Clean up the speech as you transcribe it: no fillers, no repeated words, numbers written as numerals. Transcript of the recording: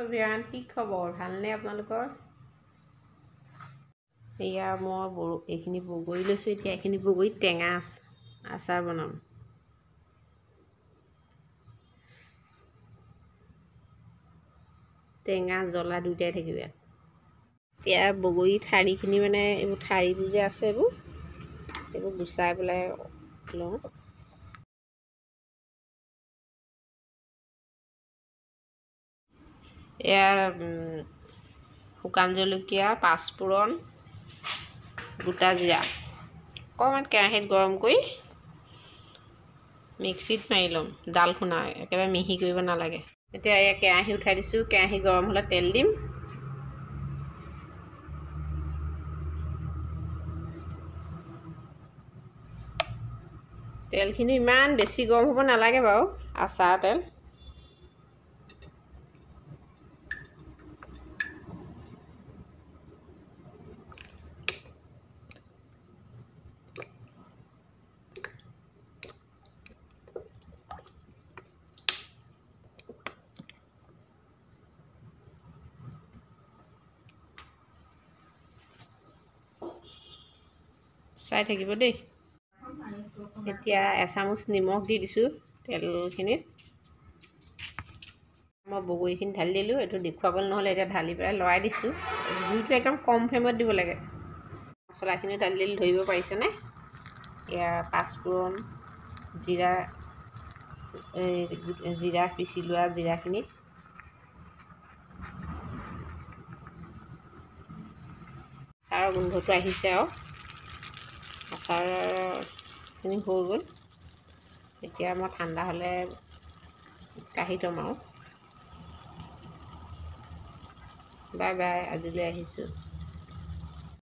Everyone, কি খবৰ? ভালনে আপোনালোকৰ? এয়া মই এইখিনি বগৰী লৈছোঁ। এতিয়া এইখিনি বগৰীত টেঙা আচাৰ বনাম। টেঙা জ্বলা দুয়োটাই থাকিব ইয়াত। এতিয়া বগৰী ঠাৰিখিনি মানে এইবোৰ ঠাৰিবোৰ যে আছে এইবোৰ গুচাই পেলাই লওঁ। এয়া শুকান জলকীয়া, পাঁচফোৰণ, গোটা জিৰা অকণমান কেৰাহীত গৰম কৰি মিক্সিত মাৰি ল'ম। ডাল খুনা, একেবাৰে মিহি কৰিব নালাগে। এতিয়া এয়া কেৰাহী উঠাই দিছোঁ। কেৰাহী গৰম হ'লে তেল দিম। তেলখিনি ইমান বেছি গৰম হ'ব নালাগে বাৰু, আচাৰৰ তেল। চাই থাকিব দেই। এতিয়া এচামুচ নিমখ দি দিছোঁ তেলখিনিত। মই বগৰীখিনি ঢালি দিলোঁ। এইটো দেখুৱাবলৈ নহ'লে এতিয়া ঢালি পেলাই লৰাই দিছোঁ। জুইটো একদম কম ফ্লেমত দিব লাগে। মছলাখিনিও ঢালি দিলে ধৰিব পাৰিছেনে? এয়া পাঁচফোৰণ, জিৰা পিচি লোৱা জিৰাখিনি, আচাৰৰ গোন্ধটো আহিছে আৰু আচাৰখিনি হৈ গ'ল। এতিয়া মই ঠাণ্ডা হ'লে কাঢ়ি থ'ম আৰু। বাই বাই, আজিলৈ আহিছোঁ।